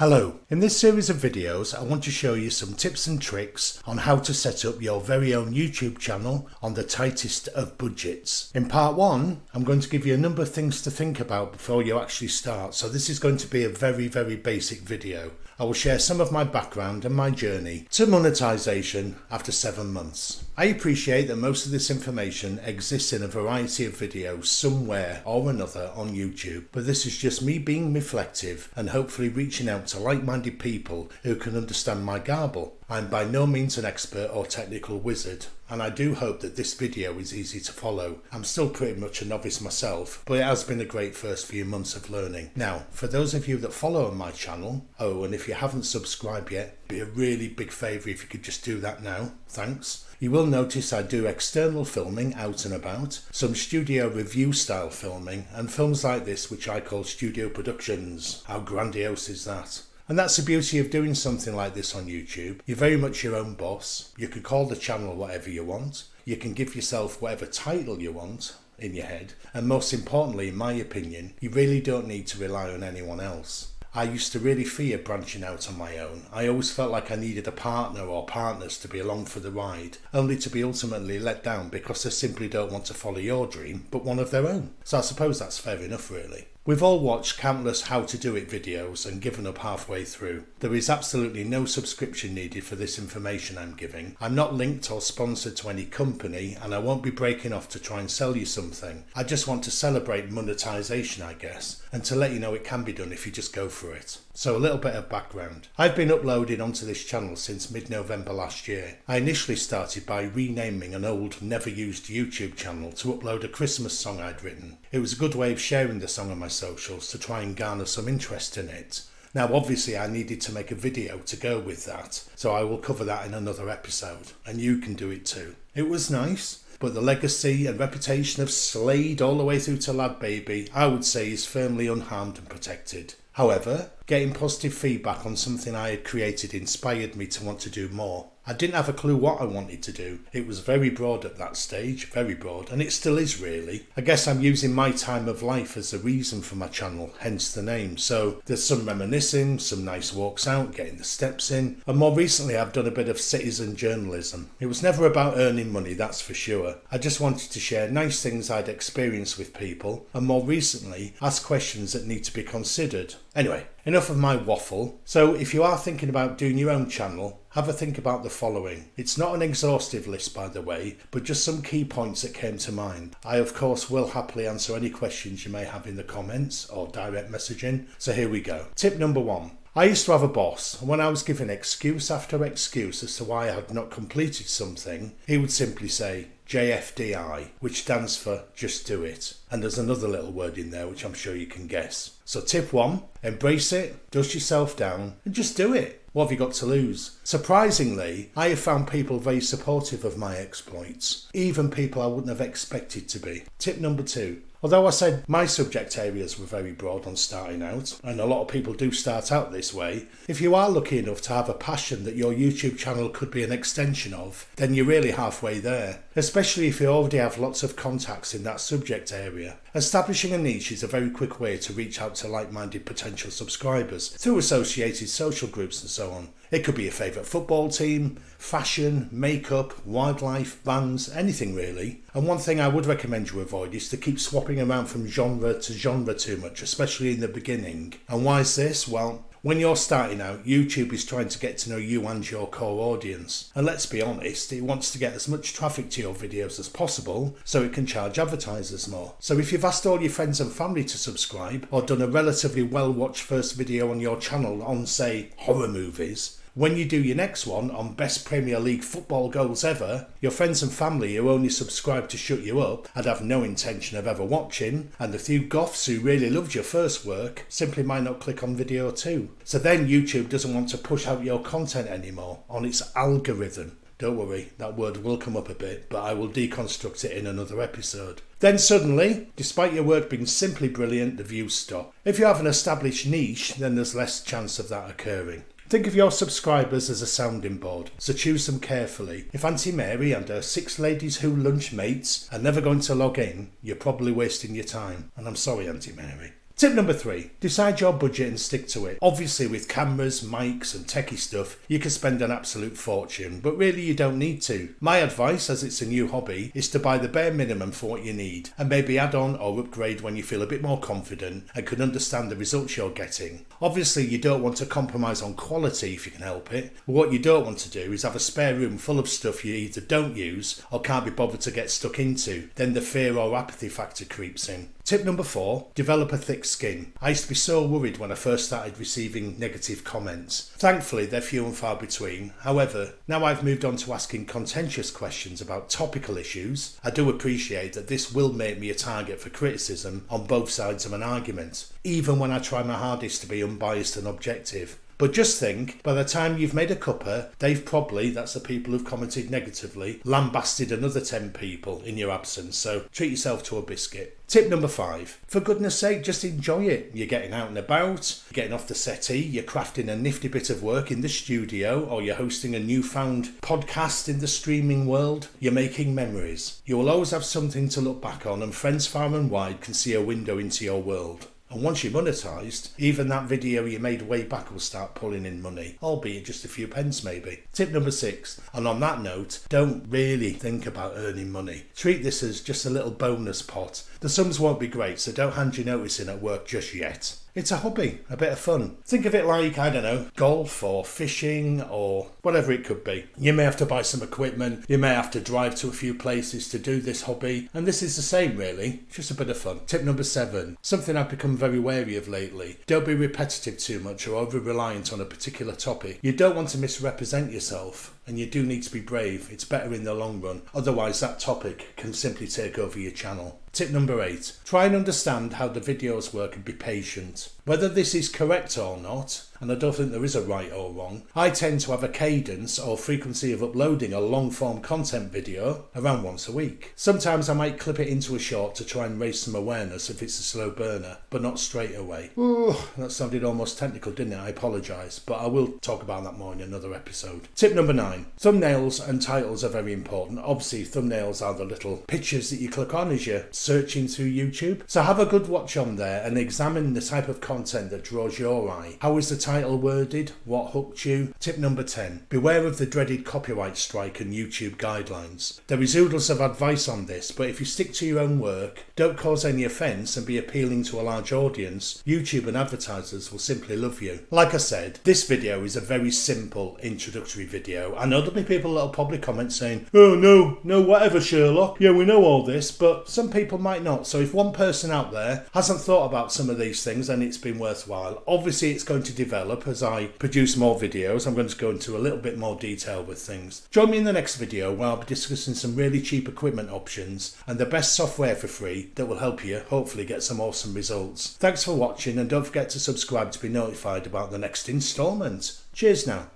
Hello, in this series of videos I want to show you some tips and tricks on how to set up your very own YouTube channel on the tightest of budgets. In part 1 I'm going to give you a number of things to think about before you actually start, so this is going to be a very basic video. I will share some of my background and my journey to monetization after 7 months. I appreciate that most of this information exists in a variety of videos somewhere or another on YouTube, but this is just me being reflective and hopefully reaching out to like-minded people who can understand my garble. I'm by no means an expert or technical wizard, and I do hope that this video is easy to follow. I'm still pretty much a novice myself, but it has been a great first few months of learning. Now, for those of you that follow on my channel, and if you haven't subscribed yet, it'd be a really big favour if you could just do that now. Thanks. You will notice I do external filming out and about, some studio review style filming, and films like this which I call studio productions. How grandiose is that? And that's the beauty of doing something like this on YouTube. You're very much your own boss. You can call the channel whatever you want. You can give yourself whatever title you want in your head. And most importantly, in my opinion, you really don't need to rely on anyone else. I used to really fear branching out on my own. I always felt like I needed a partner or partners to be along for the ride, only to be ultimately let down because they simply don't want to follow your dream, but one of their own. So I suppose that's fair enough, really. We've all watched countless how to do it videos and given up halfway through. There is absolutely no subscription needed for this information I'm giving. I'm not linked or sponsored to any company, and I won't be breaking off to try and sell you something. I just want to celebrate monetization, I guess, and to let you know it can be done if you just go for it. So a little bit of background. I've been uploading onto this channel since mid-November last year. I initially started by renaming an old, never used YouTube channel to upload a Christmas song I'd written. It was a good way of sharing the song on my socials to try and garner some interest in it. Now obviously I needed to make a video to go with that, so I will cover that in another episode, and you can do it too. It was nice, but the legacy and reputation of Slade all the way through to Lad Baby, I would say, is firmly unharmed and protected. However, getting positive feedback on something I had created inspired me to want to do more. I didn't have a clue what I wanted to do. It was very broad at that stage, very broad, and it still is really. I guess I'm using my time of life as a reason for my channel, hence the name. So there's some reminiscing, some nice walks out, getting the steps in, and more recently I've done a bit of citizen journalism. It was never about earning money, that's for sure. I just wanted to share nice things I'd experienced with people, and more recently ask questions that need to be considered. Anyway, enough of my waffle. So if you are thinking about doing your own channel, have a think about the following. It's not an exhaustive list, by the way, but just some key points that came to mind. I of course will happily answer any questions you may have in the comments or direct messaging. So here we go. Tip number 1. I used to have a boss, and when I was given excuse after excuse as to why I had not completed something, he would simply say JFDI, which stands for just do it. And there's another little word in there which I'm sure you can guess. So tip 1, embrace it, dust yourself down, and just do it. What have you got to lose? Surprisingly, I have found people very supportive of my exploits, even people I wouldn't have expected to be. Tip number 2. Although I said my subject areas were very broad on starting out, and a lot of people do start out this way, if you are lucky enough to have a passion that your YouTube channel could be an extension of, then you're really halfway there, especially if you already have lots of contacts in that subject area. Establishing a niche is a very quick way to reach out to like-minded potential subscribers through associated social groups and so on. It could be your favourite football team, fashion, makeup, wildlife, bands, anything really. And one thing I would recommend you avoid is to keep swapping around from genre to genre too much, especially in the beginning. And why is this? Well, when you're starting out, YouTube is trying to get to know you and your core audience. And let's be honest, it wants to get as much traffic to your videos as possible so it can charge advertisers more. So if you've asked all your friends and family to subscribe, or done a relatively well-watched first video on your channel on, say, horror movies, when you do your next one on best Premier League football goals ever, your friends and family who only subscribe to shut you up and have no intention of ever watching, and the few goths who really loved your first work simply might not click on video 2. So then YouTube doesn't want to push out your content anymore on its algorithm. Don't worry, that word will come up a bit, but I will deconstruct it in another episode. Then suddenly, despite your work being simply brilliant, the views stop. If you have an established niche, then there's less chance of that occurring. Think of your subscribers as a sounding board, so choose them carefully. If Auntie Mary and her 6 ladies who lunch mates are never going to log in, you're probably wasting your time. And I'm sorry, Auntie Mary. Tip number 3, decide your budget and stick to it. Obviously with cameras, mics and techie stuff, you can spend an absolute fortune, but really you don't need to. My advice, as it's a new hobby, is to buy the bare minimum for what you need and maybe add on or upgrade when you feel a bit more confident and can understand the results you're getting. Obviously you don't want to compromise on quality if you can help it, but what you don't want to do is have a spare room full of stuff you either don't use or can't be bothered to get stuck into. Then the fear or apathy factor creeps in. Tip number 4, develop a thick skin. I used to be so worried when I first started receiving negative comments. Thankfully they're few and far between. However, now I've moved on to asking contentious questions about topical issues, I do appreciate that this will make me a target for criticism on both sides of an argument, even when I try my hardest to be unbiased and objective. But just think, by the time you've made a cuppa, they've probably, that's the people who've commented negatively, lambasted another 10 people in your absence, so treat yourself to a biscuit. Tip number 5, for goodness sake, just enjoy it. You're getting out and about, you're getting off the settee, you're crafting a nifty bit of work in the studio, or you're hosting a newfound podcast in the streaming world. You're making memories. You will always have something to look back on, and friends far and wide can see a window into your world. And once you're monetised, even that video you made way back will start pulling in money, albeit just a few pence maybe. Tip number 6, and on that note, don't really think about earning money. Treat this as just a little bonus pot. The sums won't be great, so don't hand your notice in at work just yet. It's a hobby, a bit of fun. Think of it like, I don't know, golf or fishing or whatever it could be. You may have to buy some equipment, you may have to drive to a few places to do this hobby, and this is the same really, just a bit of fun. Tip number 7, something I've become very wary of lately. Don't be repetitive too much or over-reliant on a particular topic. You don't want to misrepresent yourself, and you do need to be brave. It's better in the long run, otherwise that topic can simply take over your channel. Tip number 8, try and understand how the videos work and be patient. Whether this is correct or not, and I don't think there is a right or wrong, I tend to have a cadence or frequency of uploading a long form content video around once a week. Sometimes I might clip it into a short to try and raise some awareness if it's a slow burner, but not straight away. Ooh, that sounded almost technical, didn't it? I apologise, but I will talk about that more in another episode. Tip number 9, thumbnails and titles are very important. Obviously thumbnails are the little pictures that you click on as you're searching through YouTube. So have a good watch on there and examine the type of content that draws your eye. How is the title worded? What hooked you? Tip number 10, beware of the dreaded copyright strike and YouTube guidelines. There is oodles of advice on this, but if you stick to your own work, don't cause any offence and be appealing to a large audience, YouTube and advertisers will simply love you. Like I said, this video is a very simple introductory video. I know there'll be people that'll probably comment saying, oh no, whatever Sherlock, yeah we know all this, but some people might not. So if one person out there hasn't thought about some of these things, then it's been worthwhile. Obviously it's going to develop as I produce more videos. I'm going to go into a little bit more detail with things. Join me in the next video where I'll be discussing some really cheap equipment options and the best software for free that will help you hopefully get some awesome results. Thanks for watching and don't forget to subscribe to be notified about the next instalment. Cheers now.